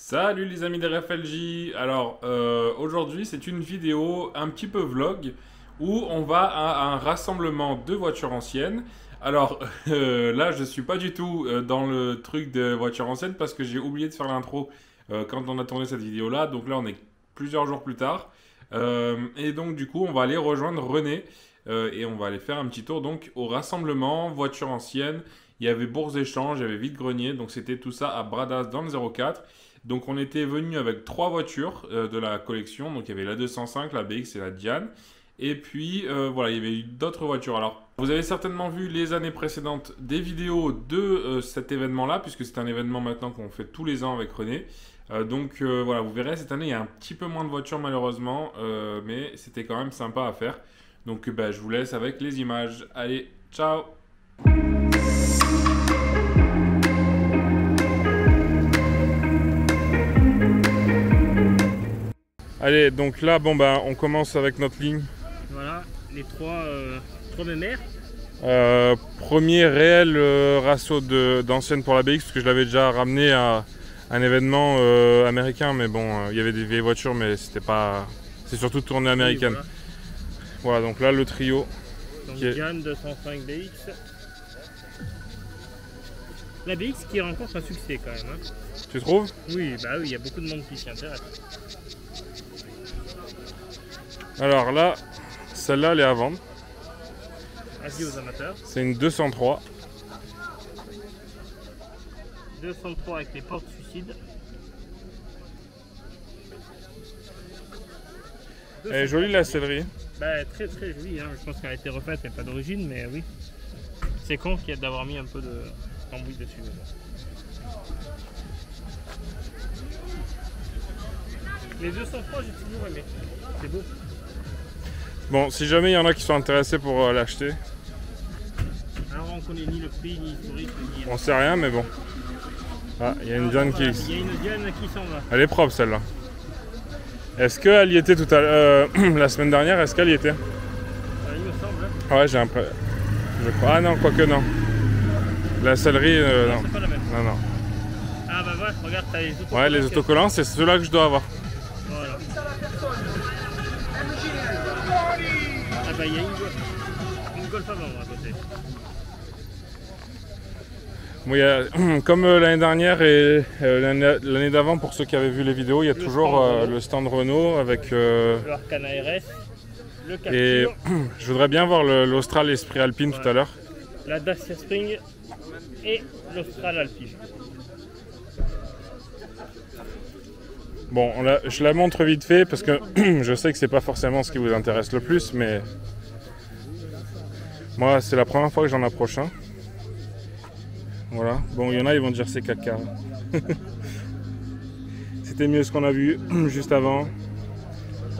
Salut les amis de RFLJ. Alors aujourd'hui c'est une vidéo un petit peu vlog où on va à un rassemblement de voitures anciennes. Alors là je suis pas du tout dans le truc de voitures anciennes parce que j'ai oublié de faire l'intro quand on a tourné cette vidéo là. Donc là on est plusieurs jours plus tard. Et donc du coup on va aller rejoindre René et on va aller faire un petit tour donc au rassemblement voitures anciennes. Il y avait Bourse Échange, il y avait Vide Grenier, donc c'était tout ça à Bradas dans le 04. Donc on était venu avec trois voitures de la collection. Donc il y avait la 205, la BX et la Diane. Et puis voilà, il y avait eu d'autres voitures. Alors vous avez certainement vu les années précédentes des vidéos de cet événement-là, puisque c'est un événement maintenant qu'on fait tous les ans avec René. Donc voilà, vous verrez, cette année il y a un petit peu moins de voitures malheureusement, mais c'était quand même sympa à faire. Donc je vous laisse avec les images. Allez, ciao! Allez, donc là, on commence avec notre ligne. Voilà, les trois mémères. Premier réel ratio d'anciennes pour la BX, parce que je l'avais déjà ramené à un événement américain, mais bon, il y avait des vieilles voitures, mais c'était pas. C'est surtout tournée américaine. Oui, voilà, donc là, le trio. donc Diane 205 BX. La BX qui rencontre un succès quand même. Hein. Tu trouves? Oui, bah oui, il y a beaucoup de monde qui s'y intéresse. Alors là, celle-là, elle est à vendre. Avis aux amateurs. C'est une 203. 203 avec les portes suicides. Elle est jolie la sellerie. Bah, très très jolie, hein. Je pense qu'elle a été refaite, elle n'est pas d'origine, mais oui. C'est con qu'il y a d'avoir mis un peu de tambouille dessus. Les 203, j'ai toujours aimé. C'est beau. Bon, si jamais il y en a qui sont intéressés pour l'acheter. Alors on connaît ni le prix, ni l'historique, ni... On sait rien, mais bon. Ah, il y a une Diane qui... Il y a une Diane qui s'en va. Elle est propre celle-là. Est-ce qu'elle y était tout à l'heure la semaine dernière? Est-ce qu'elle y était? Il me semble. Ouais, j'ai l'impression. Je crois. Ah non, quoique non. La sellerie, non. C'est pas la même. Non, non. Ah bah voilà, regarde, t'as les autocollants. Ouais, les autocollants, c'est ceux-là que je dois avoir. Voilà. Ah bah il y a une Golf à vendre à côté. Bon, comme l'année dernière et l'année d'avant, pour ceux qui avaient vu les vidéos, il y a toujours le stand Renault avec. Le Arcana RS, le Capture. Et je voudrais bien voir l'Austral Esprit Alpine voilà. tout à l'heure. La Dacia Spring et l'Austral Alpine. Bon, je la montre vite fait parce que je sais que c'est pas forcément ce qui vous intéresse le plus, mais moi c'est la première fois que j'en approche un. Voilà. Bon, il y en a, ils vont dire c'est caca. C'était mieux ce qu'on a vu juste avant.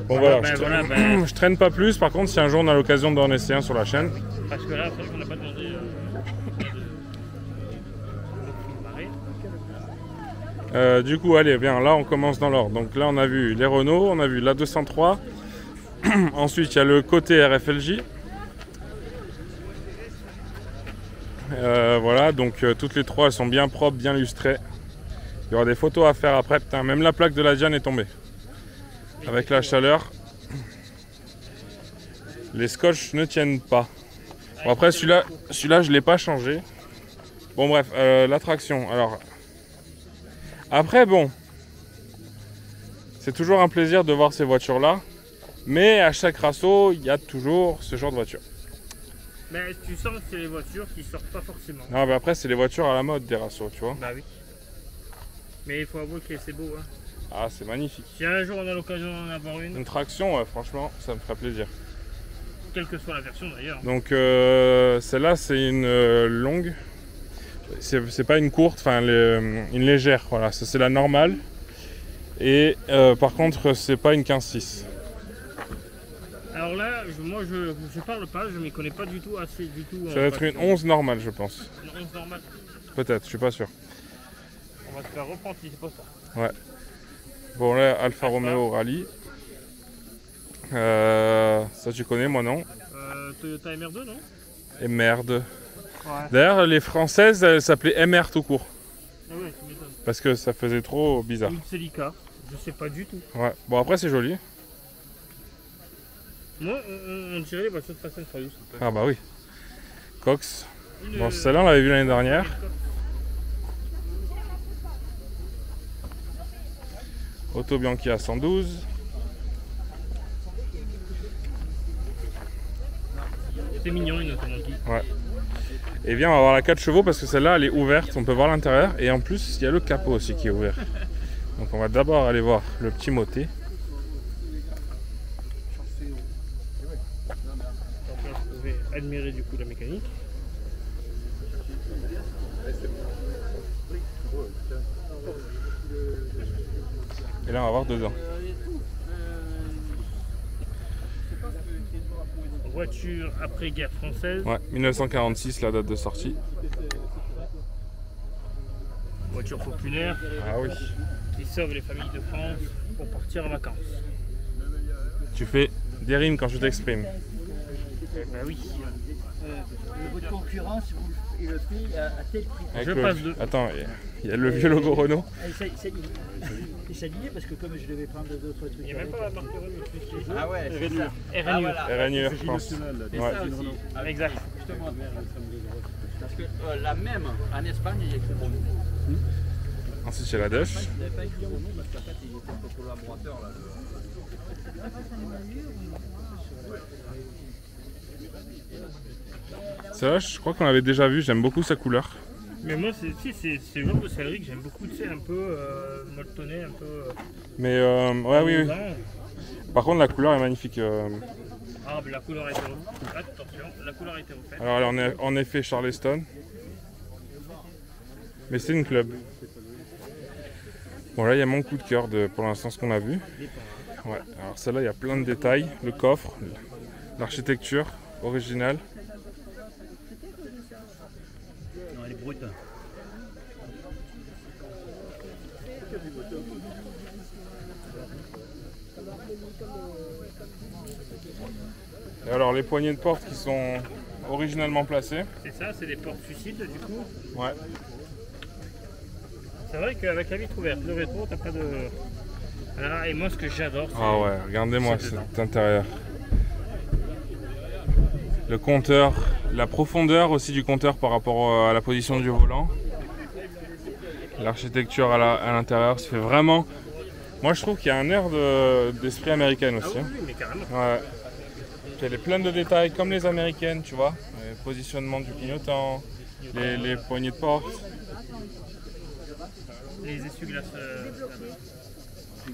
Bon voilà, je traîne pas plus. Par contre, si un jour on a l'occasion d'en essayer un sur la chaîne. Parce que là, c'est vrai qu'on n'a pas demandé du coup, allez, bien, là on commence dans l'ordre. Donc là, on a vu les Renault, on a vu la 203. Ensuite, il y a le côté RFLJ. Voilà, donc toutes les trois, elles sont bien propres, bien lustrées. Il y aura des photos à faire après. Putain, même la plaque de la Diane est tombée. Avec la chaleur. Les scotch ne tiennent pas. Bon, après, celui-là, je ne l'ai pas changé. Bon, bref, la traction. Alors, après, bon, c'est toujours un plaisir de voir ces voitures-là. Mais à chaque rasso, il y a toujours ce genre de voiture. Mais tu sens que c'est les voitures qui sortent pas forcément. Non, mais après, c'est les voitures à la mode des rassos, tu vois. Bah oui. Mais il faut avouer que c'est beau. Hein. Ah, c'est magnifique. Si un jour on a l'occasion d'en avoir une traction, ouais, franchement, ça me ferait plaisir. Quelle que soit la version d'ailleurs. Donc, celle-là, c'est une longue. C'est pas une courte, enfin, une légère. Voilà, ça c'est la normale. Et par contre, c'est pas une 15-6. Alors là, moi je parle pas, je m'y connais pas du tout assez du tout. Ça va être une 11 normale, je pense. Une 11 normale. Peut-être, je suis pas sûr. On va se faire reprendre si c'est pas ça. Ouais. Bon là, Alfa Romeo Rallye. Ça tu connais, moi non. Toyota MR2 non? Et merde. Ouais. D'ailleurs, les françaises, elles s'appelaient MR tout court. Ah ouais, tu m'étonnes. Parce que ça faisait trop bizarre. Ou de Celica, je sais pas du tout. Ouais. Bon, après, c'est joli. Moi, on dirait les voitures de Fast and Furious. Ah bah oui. Cox. Bon, celle-là, on l'avait vu l'année dernière. Auto Bianchi à 112. C'est mignon une auto Bianchi. Ouais. Et bien, on va voir la 4 chevaux parce que celle-là, elle est ouverte. On peut voir l'intérieur. Et en plus, il y a le capot aussi qui est ouvert. Donc, on va d'abord aller voir le petit moté. Donc là, vous pouvez admirer du coup la mécanique. Et là, on va voir dedans. Voiture après-guerre française. Ouais, 1946, la date de sortie. Voiture populaire Ah oui. qui sauve les familles de France pour partir en vacances. Tu fais des rimes quand je t'exprime. Eh ben oui. Votre concurrent, si vous le fait à tel prix. Avec Je passe de- Attends, il y a le vieux logo Renault. C'est s'aligné parce que comme je devais prendre d'autres trucs. Il n'y a même pas la marque Renault. Ah ouais, c'est ça. RNU. RNU, je pense. C'est Ouais. ça aussi. Exact. Justement. Parce que la même en Espagne, il y a écrit Renault. Ensuite, c'est la Dutch. Il n'avait pas écrit Renault parce qu'en fait, il était un peu collaborateur là. Celle-là, je crois qu'on l'avait déjà vu. J'aime beaucoup sa couleur. Mais moi, c'est le genre de céleri que j'aime beaucoup, tu sais, un peu molletonné, un peu. Mais ouais, oui, oui. blanc. Par contre, la couleur est magnifique. Ah, mais la couleur a été refaite. Attention, la couleur a été refaite. Alors, elle est en effet Charleston. Mais c'est une club. Bon, là, il y a mon coup de cœur pour l'instant, ce qu'on a vu. Ouais, alors celle-là, il y a plein de détails. Le coffre, l'architecture originale. Non, elle est brute. Et alors, les poignées de porte qui sont originalement placées. C'est ça, c'est des portes suicides du coup. Ouais. C'est vrai qu'avec la vitre ouverte, le rétro, t'as pas de. Ah, et moi, ce que j'adore, c'est. Ah ouais, regardez-moi c'est dedans. cet intérieur. Le compteur, la profondeur aussi du compteur par rapport à la position du volant. L'architecture à l'intérieur, ça fait vraiment... Moi je trouve qu'il y a un air d'esprit américain Ah aussi. oui, oui, mais carrément. Ouais. Puis elle est pleine de détails comme les américaines, tu vois. Le positionnement du clignotant, les poignées de porte. Les essuie-glaces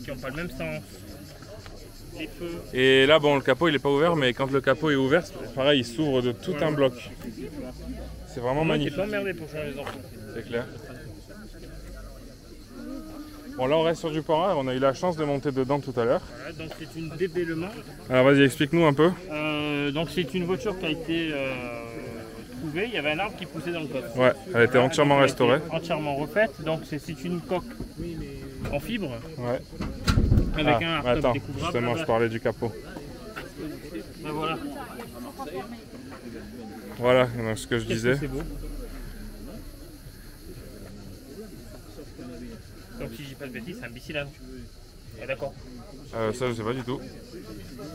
qui n'ont pas le même sens. Les feux. Et là, bon, le capot il est pas ouvert, mais quand le capot est ouvert, pareil, il s'ouvre de tout un bloc. C'est vraiment Moi, t'es magnifique. pas emmerdé pour changer les enfants. C'est clair. Bon, là on reste sur du Pora, on a eu la chance de monter dedans tout à l'heure. Voilà, donc c'est une débellement. Alors vas-y, explique-nous un peu. Donc c'est une voiture qui a été trouvée. Il y avait un arbre qui poussait dans le coffre. Ouais, elle était entièrement Donc, elle a restaurée. été entièrement refaite. Donc c'est une coque en fibre Ouais. avec un Ah, hardtop attends, découvrable. justement, je parlais du capot. Ben voilà. Voilà, donc ce que je Qu'est-ce disais. que c'est beau. Donc si je dis pas de bêtises, c'est un bicylindre. Ah, d'accord. Ça, je sais pas du tout.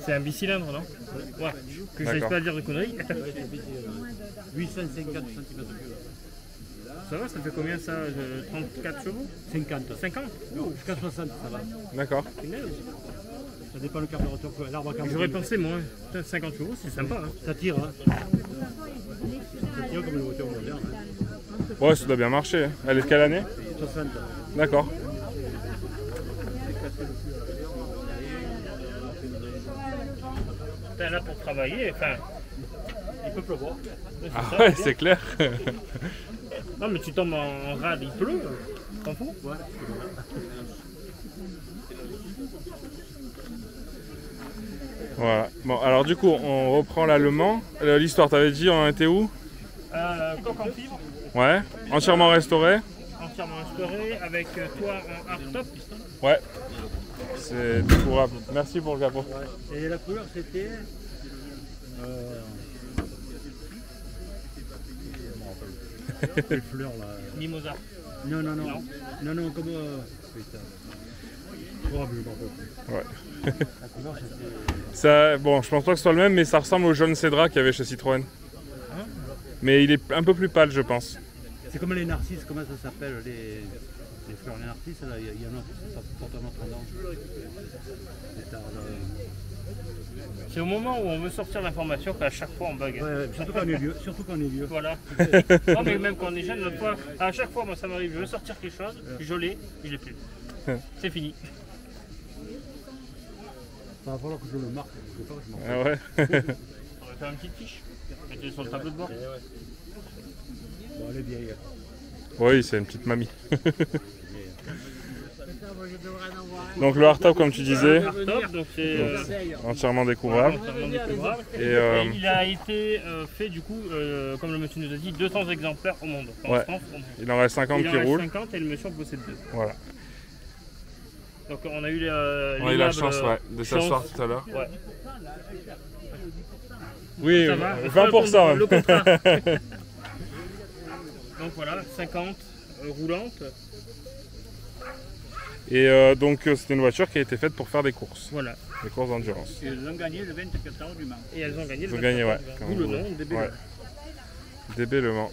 C'est un bicylindre, non? Ouais. Que je n'arrive D'accord. pas à dire de conneries. 850 cm3. Ça va, ça fait combien ça? 34 chevaux? 50. 50? Jusqu'à 60, ça va. D'accord. Ça dépend le carburateur. L'arbre à J'aurais pensé moins. Putain, 50 chevaux, c'est sympa. Hein. Ça tire, hein. Ça tire comme une voiture moderne. Hein. Ouais, ça doit bien marcher. Elle est de quelle année? 60. D'accord. Putain, là pour travailler, enfin. Il peut pleuvoir. Ah ouais, c'est clair. Non, mais tu tombes en rade, il pleut. T'en fous? Ouais. Voilà. Bon, alors du coup, on reprend l'allemand. L'histoire, t'avais dit, on en était où? Coque en fibre, Ouais. Entièrement restauré. entièrement restauré, avec toit en hardtop. Ouais. C'est découvrable. Merci pour le capot. Et la couleur, c'était. Les fleurs là. Mimosa. Non, non, non. Non, non, comme... putain. Probablement pas. Ouais. La couleur, c'était... Ça, bon, je pense pas que ce soit le même, mais ça ressemble au jaune Cédra qu'il y avait chez Citroën. Hein? Mais il est un peu plus pâle, je pense. C'est comme les narcisses, comment ça s'appelle les fleurs, les narcisses, là, il y en a qui portent un autre nom. C'est au moment où on veut sortir l'information qu'à chaque fois on bug. Ouais, surtout quand on est vieux. Surtout quand on est vieux. Voilà. Non, mais même quand on est jeune, l'autre fois, à chaque fois, moi ça m'arrive, je veux sortir quelque chose, je l'ai plus. C'est fini. Ça va falloir que je le marque. Je sais pas, je m'en Ah ouais. On va faire une petite fiche. Mettez sur le tableau de bord. Bon, elle est vieille. Oui, c'est une petite mamie. Donc le hardtop, comme tu disais, Top, donc c'est entièrement découvrable. entièrement découvrable. Et Et il a été fait du coup, comme le monsieur nous a dit, 200 exemplaires au monde. En Ouais. France, au monde. il en reste 50 Il en qui reste roulent. 50 et le monsieur en possède 2. Voilà. Donc on a eu On a eu la chance de s'asseoir tout à l'heure. Ouais. Oui, Ça va, 20% le même. contrat. Donc voilà, 50 roulantes. Et donc c'était une voiture qui a été faite pour faire des courses. Voilà. Des courses d'endurance. Ils ont gagné le 24 heures du Mans. Et elles ont gagné Ils ont le gagné, ouais. D'où le nom, DB. Ouais. DB Le Mans.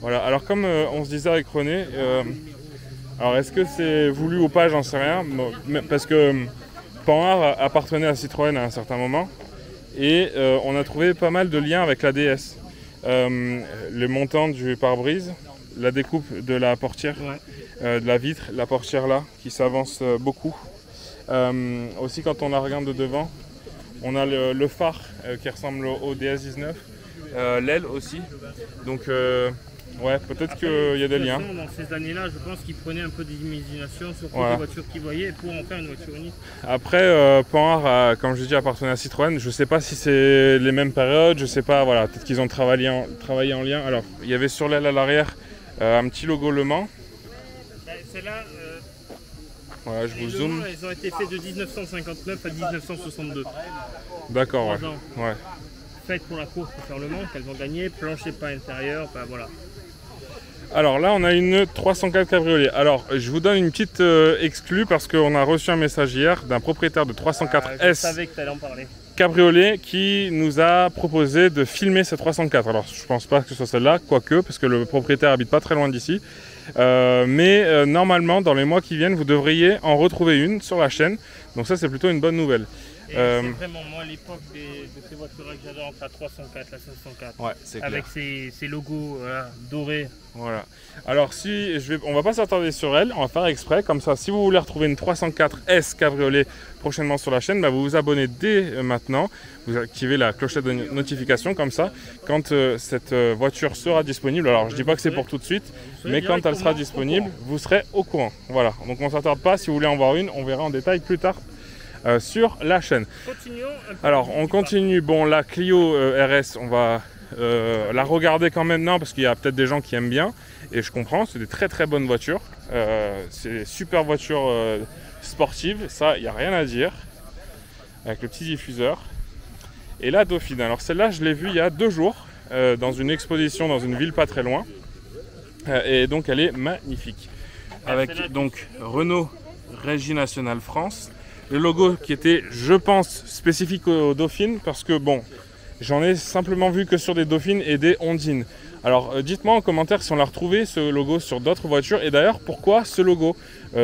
Voilà, alors comme on se disait avec René, alors est-ce que c'est voulu ou pas, j'en sais rien, mais parce que Panhard appartenait à Citroën à un certain moment, et on a trouvé pas mal de liens avec la DS. Le montant du pare-brise, la découpe de la portière, Ouais. de la vitre, la portière là, qui s'avance beaucoup. Aussi quand on la regarde de devant, on a le phare qui ressemble au DS19, l'aile aussi. Donc ouais, peut-être qu'il y a des liens. Dans ces années-là, je pense qu'ils prenaient un peu d'imagination sur toutes Voilà. les voitures qu'ils voyaient pour en faire une voiture unique. Après, Panhard, comme je dis, appartenait à Citroën. Je sais pas si c'est les mêmes périodes, je sais pas, voilà, peut-être qu'ils ont travaillé en lien. Alors, il y avait sur l'aile à l'arrière un petit logo Le Mans. Celles-là, Voilà, je vous zoome. elles ont été faites de 1959 à 1962. D'accord, ouais. 3 ans. Ouais. Faites pour la course pour faire le Mans, qu'elles ont gagné, plancher pas intérieur, enfin voilà. Alors là, on a une 304 cabriolet. Alors, je vous donne une petite exclue parce qu'on a reçu un message hier d'un propriétaire de 304 Je S savais que tu allais en parler. cabriolet qui nous a proposé de filmer cette 304. Alors, je pense pas que ce soit celle-là, quoique, parce que le propriétaire habite pas très loin d'ici. Mais normalement, dans les mois qui viennent, vous devriez en retrouver une sur la chaîne. Donc ça, c'est plutôt une bonne nouvelle. Et c'est vraiment moi l'époque de ces voitures-là que j'adore, entre la 304, la 504. Ouais, c'est clair. Avec ces logos dorés. Voilà. Alors on va pas s'attarder sur elle, on va faire exprès. Comme ça, si vous voulez retrouver une 304 S cabriolet prochainement sur la chaîne, bah, vous vous abonnez dès maintenant. Vous activez la clochette de notification comme ça. Quand cette voiture sera disponible, alors je dis pas que c'est pour tout de suite, mais quand elle sera disponible, vous serez au courant. Voilà. Donc on s'attarde pas. Si vous voulez en voir une, on verra en détail plus tard. Sur la chaîne. Continuons un peu. Alors on continue, bon la Clio RS on va la regarder quand même, non parce qu'il y a peut-être des gens qui aiment bien et je comprends, c'est des très très bonnes voitures, c'est des super voitures sportives, ça il n'y a rien à dire, avec le petit diffuseur. Et la Dauphine, alors celle-là je l'ai vue il y a 2 jours dans une exposition dans une ville pas très loin et donc elle est magnifique, avec donc Renault Régie Nationale France. Le logo qui était, je pense, spécifique aux Dauphines parce que bon, j'en ai simplement vu que sur des Dauphines et des Ondines. Alors dites-moi en commentaire si on l'a retrouvé ce logo sur d'autres voitures et d'ailleurs pourquoi ce logo.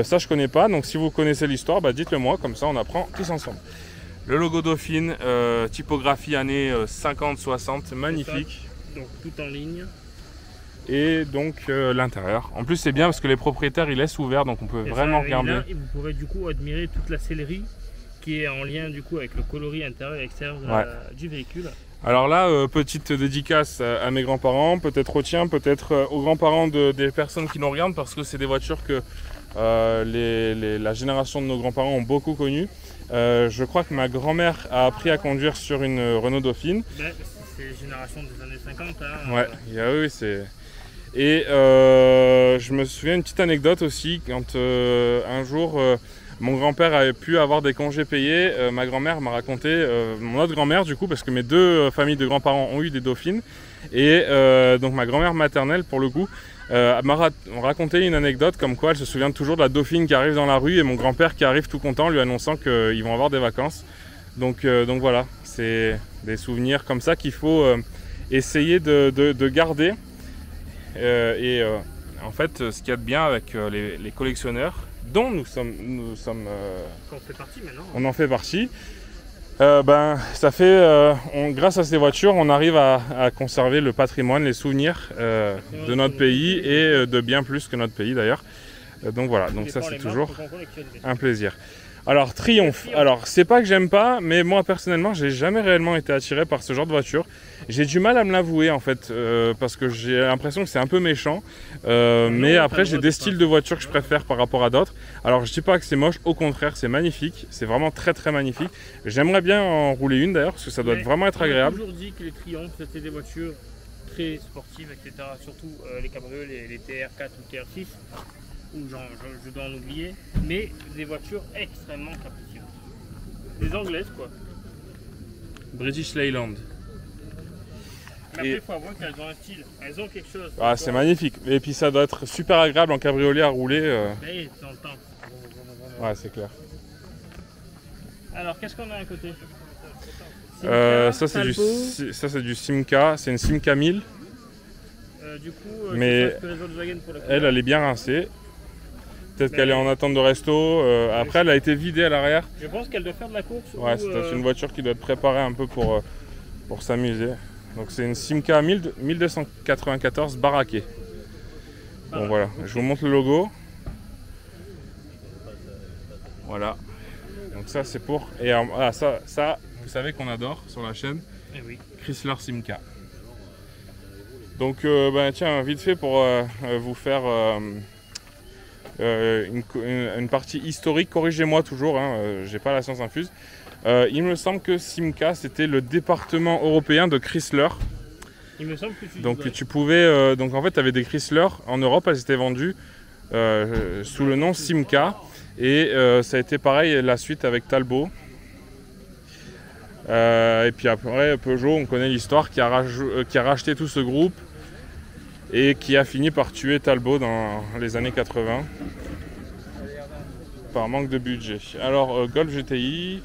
Ça je connais pas, donc si vous connaissez l'histoire, bah, dites-le moi, comme ça on apprend tous ensemble. Le logo Dauphine, typographie années 50-60, magnifique. Donc tout en ligne. Et donc l'intérieur. En plus c'est bien parce que les propriétaires ils laissent ouvert donc on peut vraiment regarder. Là, et vous pourrez du coup admirer toute la sellerie qui est en lien du coup avec le coloris intérieur et extérieur du véhicule. Alors là, petite dédicace à mes grands-parents, peut-être aux tiens, peut-être aux grands-parents des personnes qui nous regardent parce que c'est des voitures que la génération de nos grands-parents ont beaucoup connues. Je crois que ma grand-mère a appris à conduire sur une Renault Dauphine. Ben, c'est la génération des années 50. Hein, ouais, oui, c'est... Et je me souviens une petite anecdote aussi, quand un jour Mon grand-père avait pu avoir des congés payés. Ma grand-mère m'a raconté, mon autre grand-mère du coup, parce que mes deux familles de grands-parents ont eu des dauphines. Et donc ma grand-mère maternelle, pour le coup, m'a raconté une anecdote comme quoi elle se souvient toujours de la dauphine qui arrive dans la rue et mon grand-père qui arrive tout content lui annonçant qu'ils vont avoir des vacances. Donc voilà, c'est des souvenirs comme ça qu'il faut essayer de garder. En fait, ce qu'il y a de bien avec les collectionneurs, dont nous sommes On fait partie maintenant. on en fait partie, ça fait, grâce à ces voitures, on arrive à conserver le patrimoine, les souvenirs de notre pays et de bien plus que notre pays d'ailleurs. Donc voilà, donc ça c'est toujours un plaisir. Alors Triumph, alors c'est pas que j'aime pas, mais moi personnellement j'ai jamais réellement été attiré par ce genre de voiture. J'ai du mal à me l'avouer en fait, parce que j'ai l'impression que c'est un peu méchant, mais après j'ai des styles de voitures que je préfère par rapport à d'autres. Alors je dis pas que c'est moche, au contraire c'est magnifique, c'est vraiment très très magnifique. J'aimerais bien en rouler une d'ailleurs, parce que ça doit vraiment être agréable. J'ai toujours dit que les Triumph c'était des voitures très sportives, etc. Surtout les cabriolets, les TR4 ou TR6. Ou je dois en oublier, mais des voitures extrêmement capricieuses. Des anglaises quoi. British Leyland. Mais après il faut avouer qu'elles ont un style, elles ont quelque chose. Ah c'est magnifique, et puis ça doit être super agréable en cabriolet à rouler. Mais dans le temps. Ouais c'est clair. Alors qu'est-ce qu'on a à côté? Ça c'est du Simca, c'est une Simca 1000. Du coup, mais que les Volkswagen pour elle est bien rincée. Peut-être qu'elle est en attente de resto. Après, elle a été vidée à l'arrière. Je pense qu'elle doit faire de la course. Ouais, c'est une voiture qui doit être préparée un peu pour s'amuser. Donc c'est une Simca 1294 baraquée. Bon voilà, je vous montre le logo. Voilà. Donc ça c'est pour... Et ça, vous savez qu'on adore sur la chaîne. Eh oui. Chrysler Simca. Donc tiens, vite fait pour vous faire une partie historique, corrigez-moi toujours, j'ai pas la science infuse. Il me semble que Simca c'était le département européen de Chrysler. Il me semble que tu pouvais, donc en fait tu avais des Chrysler en Europe, elles étaient vendues sous le nom Simca et ça a été pareil la suite avec Talbot. Et puis après Peugeot, on connaît l'histoire, qui a racheté tout ce groupe et qui a fini par tuer Talbot dans les années 80 par manque de budget. Alors Golf GTI,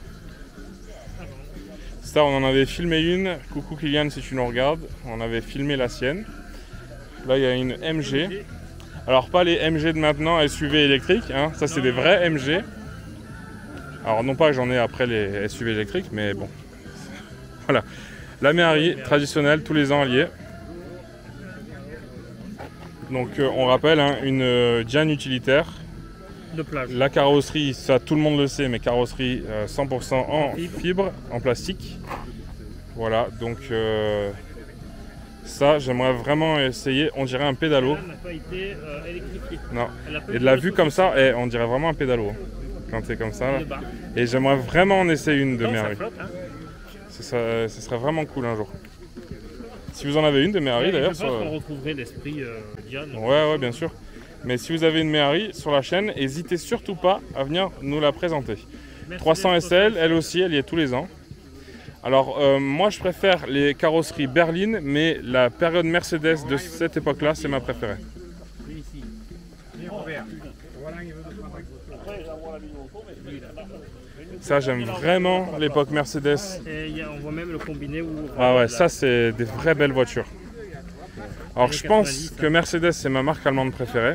ça on en avait filmé une, coucou Kylian si tu nous regardes, on avait filmé la sienne. Là il y a une MG, alors pas les MG de maintenant SUV électriques, ça c'est des vrais MG. Alors non pas que j'en ai après les SUV électriques, mais bon. Voilà, la Méhari traditionnelle tous les ans alliée. Donc on rappelle une Diane utilitaire. De plage. La carrosserie, ça tout le monde le sait, mais carrosserie 100% en fibre, en plastique. Voilà, donc ça j'aimerais vraiment essayer, on dirait un pédalo. Elle n'a pas été électrifiée. Non, et de la vue comme ça, on dirait vraiment un pédalo. Quand c'est comme ça. Là. Et j'aimerais vraiment en essayer une de Méhari. Ce serait vraiment cool un jour. Si vous en avez une de Méhari d'ailleurs. Je pense qu'on retrouverait l'esprit Diane. Ouais, bien sûr. Mais si vous avez une Méhari sur la chaîne, n'hésitez surtout pas à venir nous la présenter. 300 SL, elle aussi, elle y est tous les ans. Alors moi je préfère les carrosseries berlines, mais la période Mercedes de cette époque-là, c'est ma préférée. Ça j'aime vraiment l'époque Mercedes. Et on voit même le combiné où... Ah ouais, ça c'est des vraies belles voitures. Alors je pense que Mercedes c'est ma marque allemande préférée.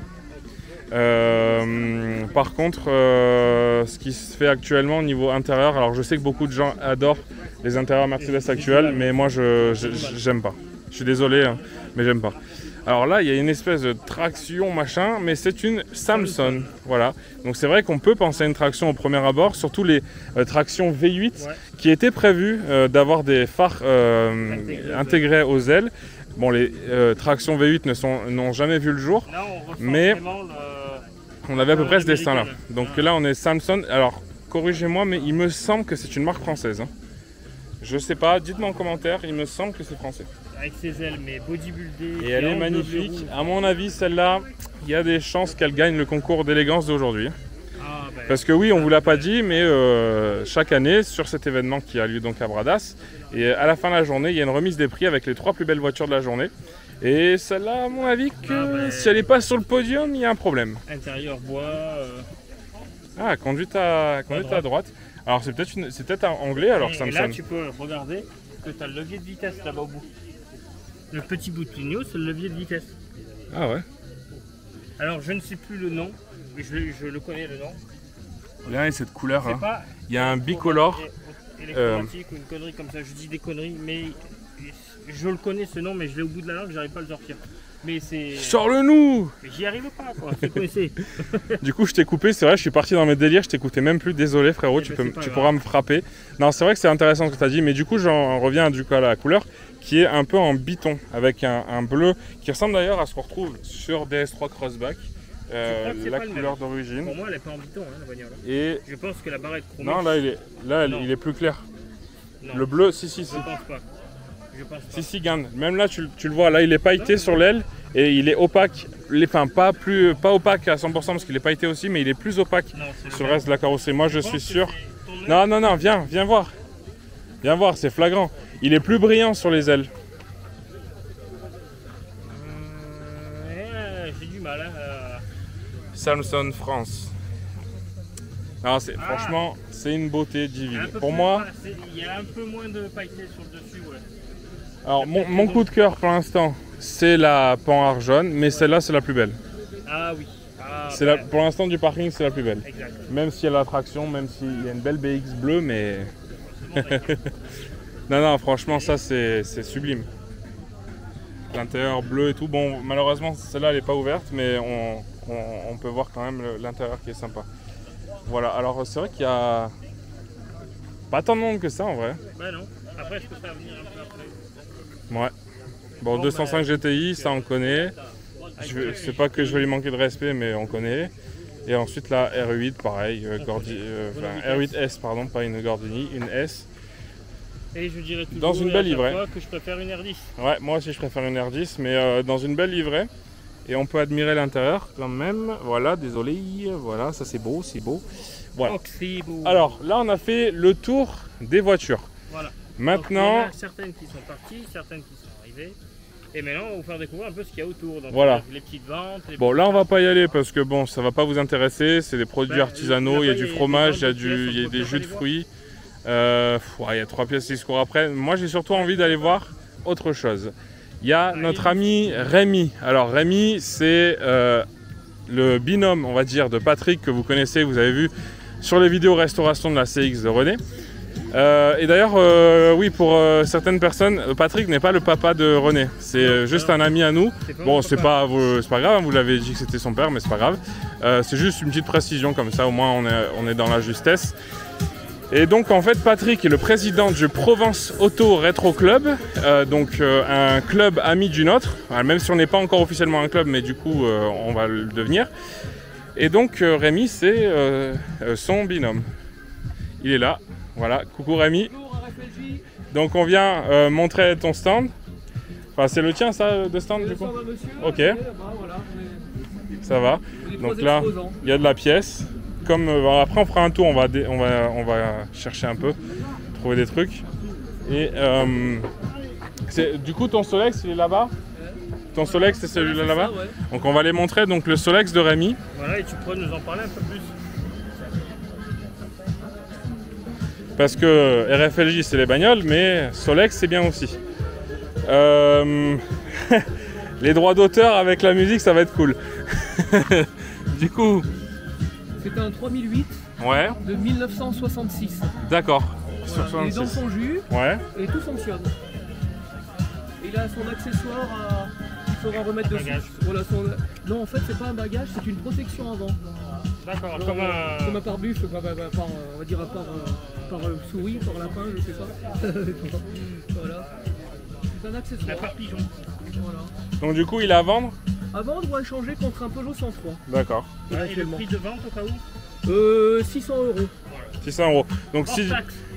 Par contre, ce qui se fait actuellement au niveau intérieur, alors je sais que beaucoup de gens adorent les intérieurs Mercedes actuels, mais moi j'aime pas. Je suis désolé, mais j'aime pas. Alors là, il y a une espèce de traction machin, mais c'est une Samson. Voilà. Donc c'est vrai qu'on peut penser à une traction au premier abord, surtout les tractions V8 qui étaient prévues d'avoir des phares intégrés aux ailes. Bon, les tractions V8 n'ont jamais vu le jour, là, mais on avait à peu près ce destin-là. Donc là, on est Samson. Alors, corrigez-moi, mais il me semble que c'est une marque française. Je sais pas, dites-moi en commentaire, il me semble que c'est français. Avec ses ailes, mais bodybuildées. Et elle est magnifique. À mon avis, celle-là, il y a des chances qu'elle gagne le concours d'élégance d'aujourd'hui. Ah, Parce que oui, on vous l'a pas dit, mais chaque année, sur cet événement qui a lieu donc à Bradas, et à la fin de la journée, il y a une remise des prix avec les 3 plus belles voitures de la journée. Et celle-là, à mon avis, que si elle n'est pas sur le podium, il y a un problème. Intérieur bois. Ah, conduite à droite. Alors c'est peut-être un anglais, alors que ça me sonne. Et là, sonne. tu peux regarder que tu as le levier de vitesse là-bas au bout. Le petit bout de clignot, c'est le levier de vitesse. Ah ouais. Alors je ne sais plus le nom, mais je le connais le nom. Regardez cette couleur. Hein. Pas il y a un bicolore. Électromatique ou une connerie comme ça, je dis des conneries, mais je le connais ce nom, mais je l'ai au bout de la langue, j'arrive pas à le sortir. Mais c'est. Sors-le-nous! J'y arrive pas, quoi, tu connaissais. Du coup, je t'ai coupé, c'est vrai, je suis parti dans mes délires, je t'écoutais même plus, désolé frérot, tu pourras me frapper. Non, c'est vrai que c'est intéressant ce que tu as dit, mais du coup, j'en reviens du coup à la couleur qui est un peu en biton, avec un bleu qui ressemble d'ailleurs à ce qu'on retrouve sur DS3 Crossback. La couleur d'origine. Pour moi, elle n'est pas en biton, hein, la bagnole. Et je pense que la barrette chromée. Non, là, il est plus clair. Non. Le bleu, si. Je pense pas. Si, gagne. Même là, tu le vois, là, il est pailleté sur l'aile et il est opaque. Enfin, pas opaque à 100% parce qu'il est pailleté aussi, mais il est plus opaque sur le reste de la carrosserie. Moi, je suis sûr. Non, viens voir. Viens voir, c'est flagrant. Il est plus brillant sur les ailes. J'ai du mal. Samson France. Non, franchement, c'est une beauté divine. Pour moi, il y a un peu moins de pailleté sur le dessus, ouais. Alors, mon coup de cœur pour l'instant, c'est la Panhard jaune, mais celle-là, c'est la plus belle. Ah oui. Pour l'instant, du parking, c'est la plus belle. Exact. Même s'il y a la traction, même s'il y a une belle BX bleue, mais. non, franchement, ça, c'est sublime. L'intérieur bleu et tout. Bon, malheureusement, celle-là, elle n'est pas ouverte, mais on peut voir quand même l'intérieur qui est sympa. Voilà, alors c'est vrai qu'il y a pas tant de monde que ça en vrai. Bah non, après je peux faire venir un peu après. Ouais. Bon, 205 GTI, ça on connaît. C'est pas que je vais lui manquer de respect, mais on connaît. Et ensuite la R8, pareil, R8S, pardon, pas une Gordini, une S. Et je dirais toujours dans une belle livrée que je préfère une R10. Ouais, moi aussi je préfère une R10, mais dans une belle livrée. Et on peut admirer l'intérieur quand même. Voilà, désolé. Voilà, ça c'est beau, c'est beau. Voilà. Alors là, on a fait le tour des voitures. Voilà. Maintenant, il y en a certaines qui sont parties, certaines qui sont arrivées. Et maintenant, on va vous faire découvrir un peu ce qu'il y a autour. Donc, voilà. Les petites ventes. Bon, là, on va pas y aller parce que bon, ça va pas vous intéresser. C'est des produits artisanaux. Il y a du fromage, il y a des jus de fruits. Il y a 3 pièces qui se courent après. Moi, j'ai surtout envie d'aller voir autre chose. Il y a notre ami Rémi. Alors Rémi, c'est le binôme, on va dire, de Patrick que vous connaissez, vous avez vu sur les vidéos restauration de la CX de René. Et d'ailleurs, oui, pour certaines personnes, Patrick n'est pas le papa de René. C'est juste un ami à nous. Bon, c'est pas grave, vous l'avez dit que c'était son père, mais c'est pas grave. C'est juste une petite précision comme ça, au moins on est dans la justesse. Et donc en fait Patrick est le président du Provence Auto Retro Club, donc un club ami du nôtre, même si on n'est pas encore officiellement un club, mais du coup on va le devenir. Et donc Rémi c'est son binôme. Il est là, voilà, coucou Rémi. Donc on vient montrer ton stand. Enfin c'est le tien ça de stand du coup? Ok. Ça va. Donc là il y a de la pièce. Comme après on fera un tour, on va chercher un peu, trouver des trucs. Et du coup ton Solex il est là-bas. Ton Solex c'est celui-là là-bas. Ouais. Donc on va les montrer. Donc le Solex de Rémi. Voilà, et tu pourrais nous en parler un peu plus. Parce que RFLJ c'est les bagnoles, mais Solex c'est bien aussi. Les droits d'auteur avec la musique ça va être cool. Du coup. C'est un 3008 de 1966. D'accord. Voilà, il est dans son jus et tout fonctionne. Il a son accessoire qu'il faudra remettre dessus. Voilà, non, en fait, c'est pas un bagage, c'est une protection avant. D'accord, comme un pare-bus, on va dire par souris, par lapin, je sais pas. Voilà. C'est un accessoire. Par pigeon. Voilà. Donc du coup, il est à vendre? À vendre ou à échanger contre un Peugeot 103. D'accord. Et le prix de vente au cas où? 600 €. 600 €. Donc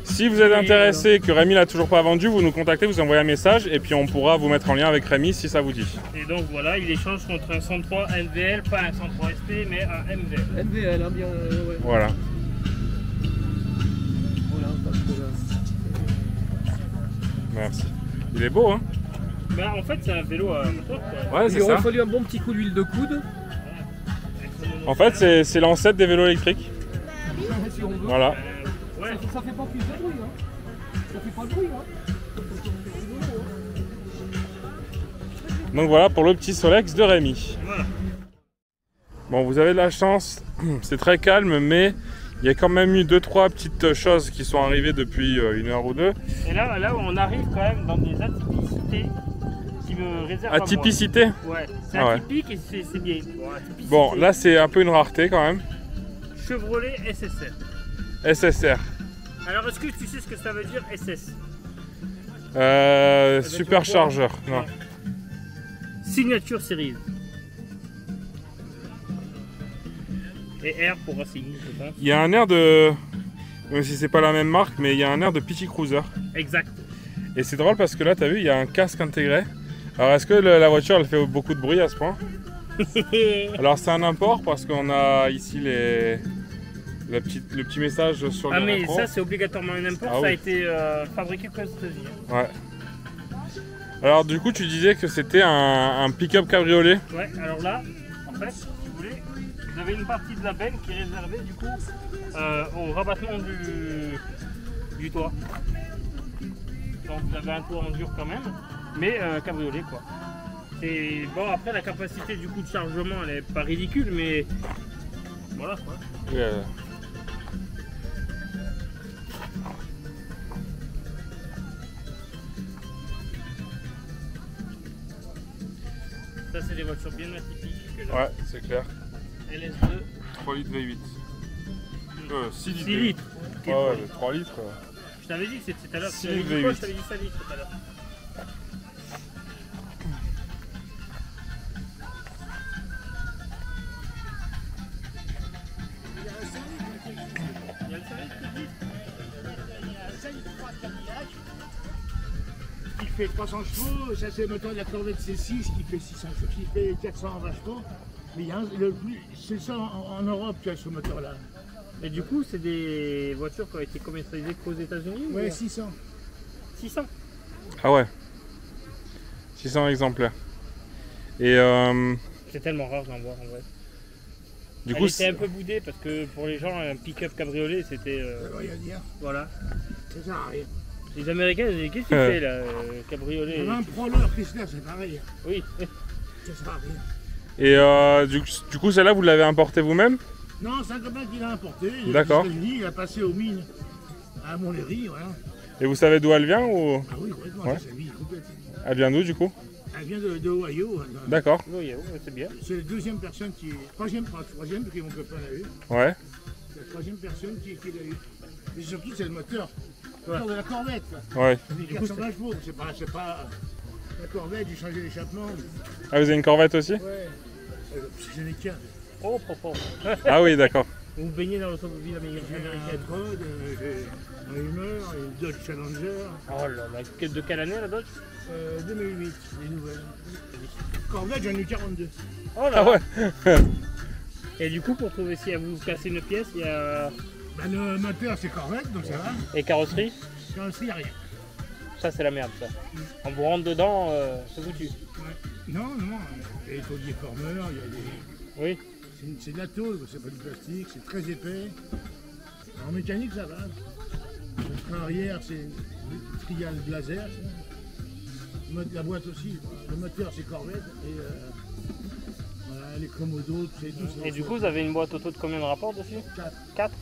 Si vous êtes intéressé et que Rémi l'a toujours pas vendu, vous nous contactez, vous envoyez un message et puis on pourra vous mettre en lien avec Rémi si ça vous dit. Et donc voilà, il échange contre un 103 NVL, pas un 103 SP, mais un MVL. NVL, hein, bien. Ouais. Voilà. Voilà, pas de problème. Merci. Il est beau, hein? Bah, en fait, c'est un vélo à moteur, quoi. Ouais, Il c'est aurait ça. fallu un bon petit coup d'huile de coude. En fait, c'est l'ancêtre des vélos électriques. Si on veut. Voilà. Ouais. Ça fait pas plus de bruit, hein. Ça fait pas de bruit, hein. Donc voilà pour le petit Solex de Rémi. Voilà. Bon, vous avez de la chance, c'est très calme, mais il y a quand même eu 2-3 petites choses qui sont arrivées depuis 1 heure ou 2. Et là, on arrive quand même dans des atypicités qui me réservent à moi. Atypicité? Ouais, c'est Ah ouais. atypique et c'est bien. Atypicité. Bon, là c'est un peu une rareté quand même. Chevrolet SSR. SSR. Alors, est-ce que tu sais ce que ça veut dire SS? Superchargeur. Non. Ouais. Signature Series. Et R pour Racing, je pense. Il y a un air de... Même si c'est pas la même marque, mais il y a un air de Petit Cruiser. Exact. Et c'est drôle parce que là, t'as vu, il y a un casque intégré. Alors est-ce que la voiture, elle fait beaucoup de bruit à ce point? Alors c'est un import parce qu'on a ici le petit message sur Ah le mais rétro. ça c'est obligatoirement un import, Ah ça oui. a été fabriqué qu'aux États-Unis. Ouais. Alors du coup, tu disais que c'était un pick-up cabriolet. Ouais, alors là, en fait, si vous voulez, vous avez une partie de la benne qui est réservée du coup au rabattement du toit. Donc vous avez un toit en dur quand même, mais cabriolet quoi. Et bon après la capacité du coup de chargement elle est pas ridicule mais voilà quoi. Ça c'est des voitures bien atypiques que j'ai. Ouais, c'est clair. LS2 3 litres V8. 6 litres. 6 litres. Ouais, ouais, 3 litres. Je t'avais dit que c'était tout à l'heure. 6 Tu avais litres dit quoi? V8. Je t'avais dit 5 litres tout à l'heure. Il y a le 5 litres qui dit. Qui fait 300 chevaux, ça c'est le moteur de la Corvette C6 qui fait 600 chevaux, qui fait 420 chevaux. Mais il y a c'est ça en Europe qui a ce moteur-là. Et du coup, c'est des voitures qui ont été commercialisées qu'aux États-Unis? Ouais, 600. 600. Ah ouais. 600 exemplaires. Et C'est tellement rare d'en voir en vrai. du Elle coup, était un peu boudée parce que pour les gens, un pick-up cabriolet c'était. Ça veut rien dire. Voilà. Ça sert à rien. Les Américains, ils disent qu'est-ce que tu fais là, cabriolet? Même un Prowler Chrysler, c'est pareil. Oui. Ça sert à rien. et du coup, celle-là, vous l'avez importée vous-même? Non, c'est un copain qui l'a importé. Il est D'accord. aux États-Unis, il a passé aux mines à Montlhéry, voilà. Et vous savez d'où elle vient ou Ah oui, complètement, Ouais. ça vit complètement. elle vient d'où du coup? Elle vient de Ohio. D'accord. Oui, c'est bien. C'est la deuxième personne qui. Troisième, parce que mon copain l'a eu. Ouais. C'est la troisième personne qui l'a eu. Et surtout, c'est le moteur. Le Ouais. moteur de la Corvette. Ouais. Il y a 420 chevaux, c'est pas la Corvette, j'ai changé l'échappement. Ah, vous avez une Corvette aussi? Ouais. J'en ai qu'un. Oh, papa. Ah oui, d'accord. Vous vous baignez dans l'automobile J'ai un américaine. Trode, j'ai un Hummer, une Dodge Challenger, Oh là là, de quelle année la Dodge? 2008, les nouvelles. Corvette, j'en ai eu 42. Oh là Ah là. ouais. Et du coup, pour trouver si vous cassez une pièce, il y a. Ben, le moteur, c'est Corvette, donc ça va. Et carrosserie? Carrosserie, il n'y a rien. Ça, c'est la merde, ça. On vous rentre dedans, c'est foutu. Ouais. Non, non, il y a des tauliers formeurs, il y a des. Oui. C'est de la tôle, c'est pas du plastique, c'est très épais. En mécanique, ça va. Le frein arrière, c'est une trial Blazer. La boîte aussi. Le moteur, c'est Corvette. Et voilà, les commodos, tout ça. Et du coup, vous avez une boîte auto de combien de rapports dessus? 4. 4.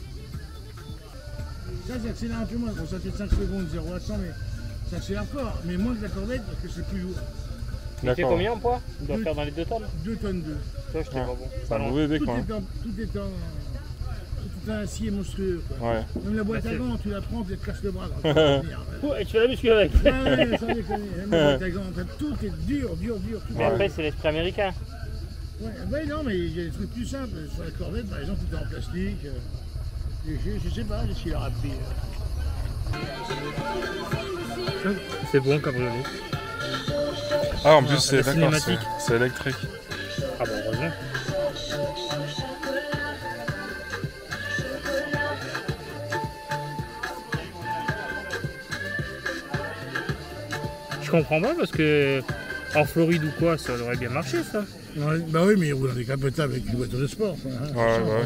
Ça, ça accélère un peu moins. Bon, ça fait 5 secondes, 0 à 100, mais ça accélère fort. Mais moins que la Corvette parce que c'est plus lourd. Il fait D'accord. combien en poids? Il doit Deux. faire dans les 2 tonnes. 2 tonnes 2. Ça, je t'ai Ouais. pas bon. C'est Pas un loin. mauvais dé Tout quand même. est en acier monstrueux. Quoi. Ouais. Même la boîte Bah, à c'est- gants, tu la prends, tu te casses le bras. Quand tu vas venir. Ouh, et tu fais la muscu avec. Ouais, ouais, sans déconner. Même la boîte à gants, tout est dur, dur, dur. Tout Mais est- après, c'est l'esprit américain. Ouais, ouais, non, mais il y a des trucs plus simples. Sur la Corvette, par exemple, tout est en plastique. Léger, je sais pas, qu'est-ce qu'il leur a pris. C'est bon, cabriolet. Ah, en plus, c'est la d'accord, cinématique. c'est électrique. Ah bon, heureusement. Je comprends pas parce que en Floride ou quoi, ça aurait bien marché ça. Ouais, bah oui, mais il roule décapotable avec une voiture de sport. Quoi, hein, Ouais.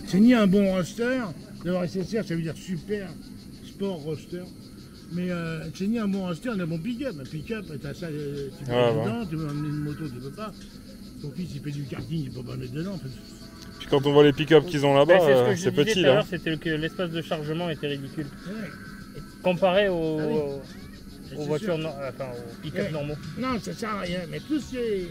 C'est ni un bon roadster, d'avoir SSR, ça veut dire super sport roadster. Mais c'est ni un bon roadster, ni un bon pick-up. Un pick-up, t'as ça, tu peux mettre dedans, tu veux emmener une moto, tu peux pas. Ton fils, il fait du karting, il peut pas mettre dedans. Puis quand on voit les pick-up qu'ils ont là-bas, c'est c'est petit tout à là. l'heure, c'était que l'espace de chargement était ridicule. Ouais. Comparé aux, Ah oui. aux voitures, enfin aux pick-up normaux. Non, ça sert à rien, mais tout ce qui est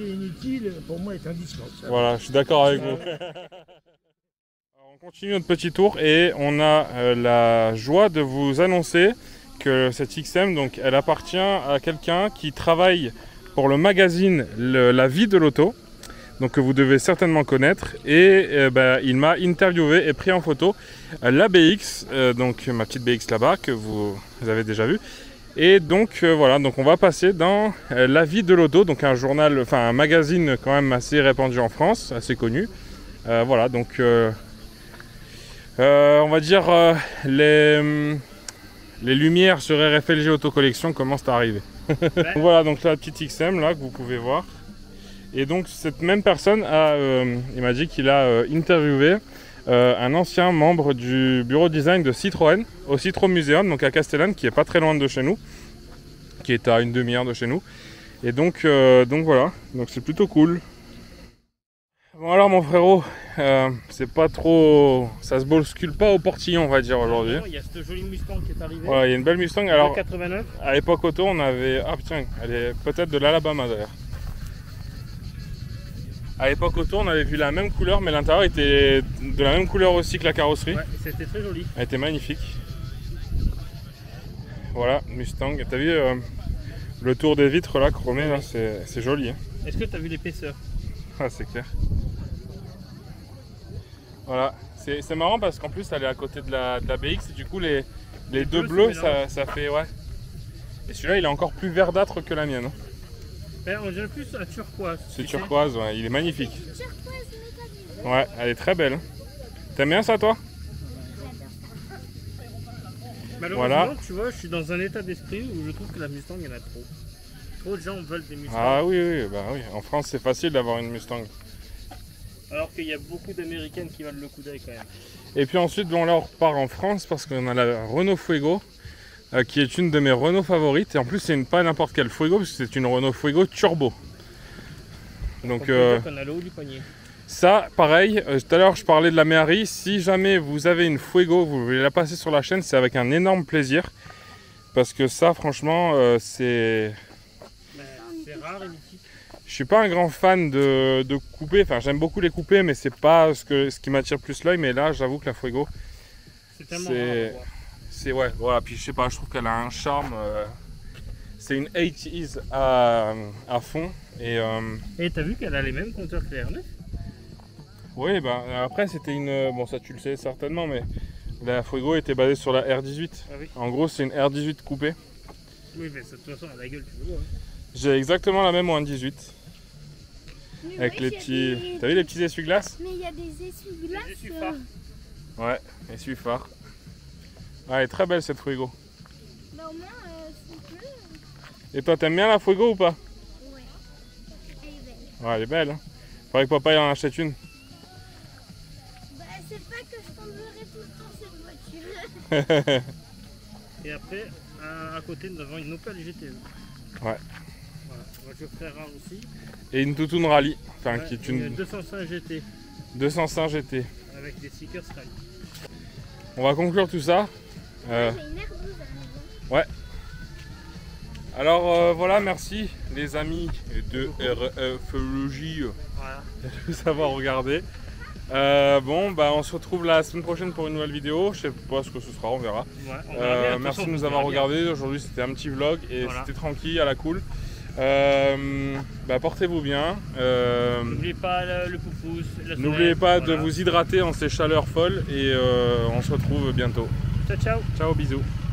inutile, pour moi, est indispensable. Voilà, je suis d'accord avec vous. Alors, on continue notre petit tour et on a la joie de vous annoncer que cette XM, donc, elle appartient à quelqu'un qui travaille pour le magazine La Vie de l'Auto, donc que vous devez certainement connaître, et il m'a interviewé et pris en photo la BX, donc ma petite BX là-bas que vous avez déjà vu. Et donc voilà, donc on va passer dans La Vie de l'Auto, donc un journal, enfin un magazine quand même assez répandu en France, assez connu. Voilà, donc on va dire les lumières sur RFLG Autocollection commencent à arriver. Voilà, donc la petite XM là que vous pouvez voir. Et donc cette même personne il m'a dit qu'il a interviewé un ancien membre du bureau design de Citroën au Citroën Museum, donc à Castellane, qui est pas très loin de chez nous, qui est à une demi-heure de chez nous. Et donc voilà, donc c'est plutôt cool. Bon alors mon frérot, c'est pas trop, ça se bouscule pas au portillon on va dire aujourd'hui. Il y a cette jolie Mustang qui est arrivée. Voilà, il y a une belle Mustang. Alors 89. à l'époque auto on avait, ah putain, elle est peut-être de l'Alabama d'ailleurs. À l'époque auto on avait vu la même couleur, mais l'intérieur était de la même couleur aussi que la carrosserie. Ouais, c'était très joli. Elle était magnifique. Voilà, Mustang. T'as vu le tour des vitres là, chromé, là, c'est joli. Hein. Est-ce que tu as vu l'épaisseur? Ah, c'est clair. Voilà, c'est marrant parce qu'en plus elle est à côté de la BX et du coup les deux bleus ça fait, ouais. Et celui-là il est encore plus verdâtre que la mienne. Hein. Ben, on dirait plus un turquoise. C'est turquoise, ouais, il est magnifique. Ouais, elle est très belle. Hein. T'aimes bien ça toi? Malheureusement, voilà. Tu vois, je suis dans un état d'esprit où je trouve que la Mustang, il y en a trop. Trop de gens veulent des Mustangs. Ah oui, bah oui. En France, c'est facile d'avoir une Mustang. Alors qu'il y a beaucoup d'Américaines qui valent le coup d'œil quand même. Et puis ensuite, bon, là, on repart en France parce qu'on a la Renault Fuego, qui est une de mes Renault favorites. Et en plus, c'est pas n'importe quelle Fuego, parce que c'est une Renault Fuego Turbo. Donc, on a le haut du poignet. Ça, pareil, tout à l'heure je parlais de la Méhari, si jamais vous avez une Fuego, vous voulez la passer sur la chaîne, c'est avec un énorme plaisir. Parce que ça, franchement, c'est rare et mythique. Je suis pas un grand fan de coupés, enfin j'aime beaucoup les coupés, mais c'est pas ce qui m'attire plus l'œil. Mais là, j'avoue que la Fuego, c'est tellement rare. C'est ouais, voilà, puis je sais pas, je trouve qu'elle a un charme. C'est une 80s à fond. Et t'as vu qu'elle a les mêmes compteurs que les R9? Oui, bah, après c'était une... Bon ça tu le sais certainement, mais la Fuego était basée sur la R18. Ah oui. En gros c'est une R18 coupée. Oui, mais de toute façon à la gueule tu le vois. Hein. J'ai exactement la même en 18. Mais avec les petits... T'as vu les petits essuie-glaces? Mais il y a des essuie-glaces. Des essuie-phares. Ouais, essuie-phare. Ah, elle est très belle cette Fuego. Bah au moins c'est que... Et toi t'aimes bien la Fuego ou pas? Ouais. Elle est belle. Ouais, elle est belle. Hein. Faudrait que papa y en achète une. Bah c'est pas que je t'enverrai tout le temps cette voiture. Et après, à côté nous avons une Opel GTE. Ouais. Voilà, voiture très rare aussi. Et une Toutoun Rally, enfin Ouais, qui est une 205 GT 205 GT. avec des stickers Sky. On va conclure tout ça. J'ai une R12 à la maison. Ouais. Alors voilà, merci les amis de RFLJ Voilà. de nous avoir regardé. Bon, bah on se retrouve la semaine prochaine pour une nouvelle vidéo. Je sais pas ce que ce sera, on verra. Ouais, on verra bien, merci de façon, nous on avoir verra bien. regardé. Aujourd'hui c'était un petit vlog et Voilà. c'était tranquille, à la cool. Bah, portez-vous bien. N'oubliez pas le poufous. N'oubliez pas de vous hydrater en ces chaleurs folles et on se retrouve bientôt. Ciao, ciao. Ciao, bisous.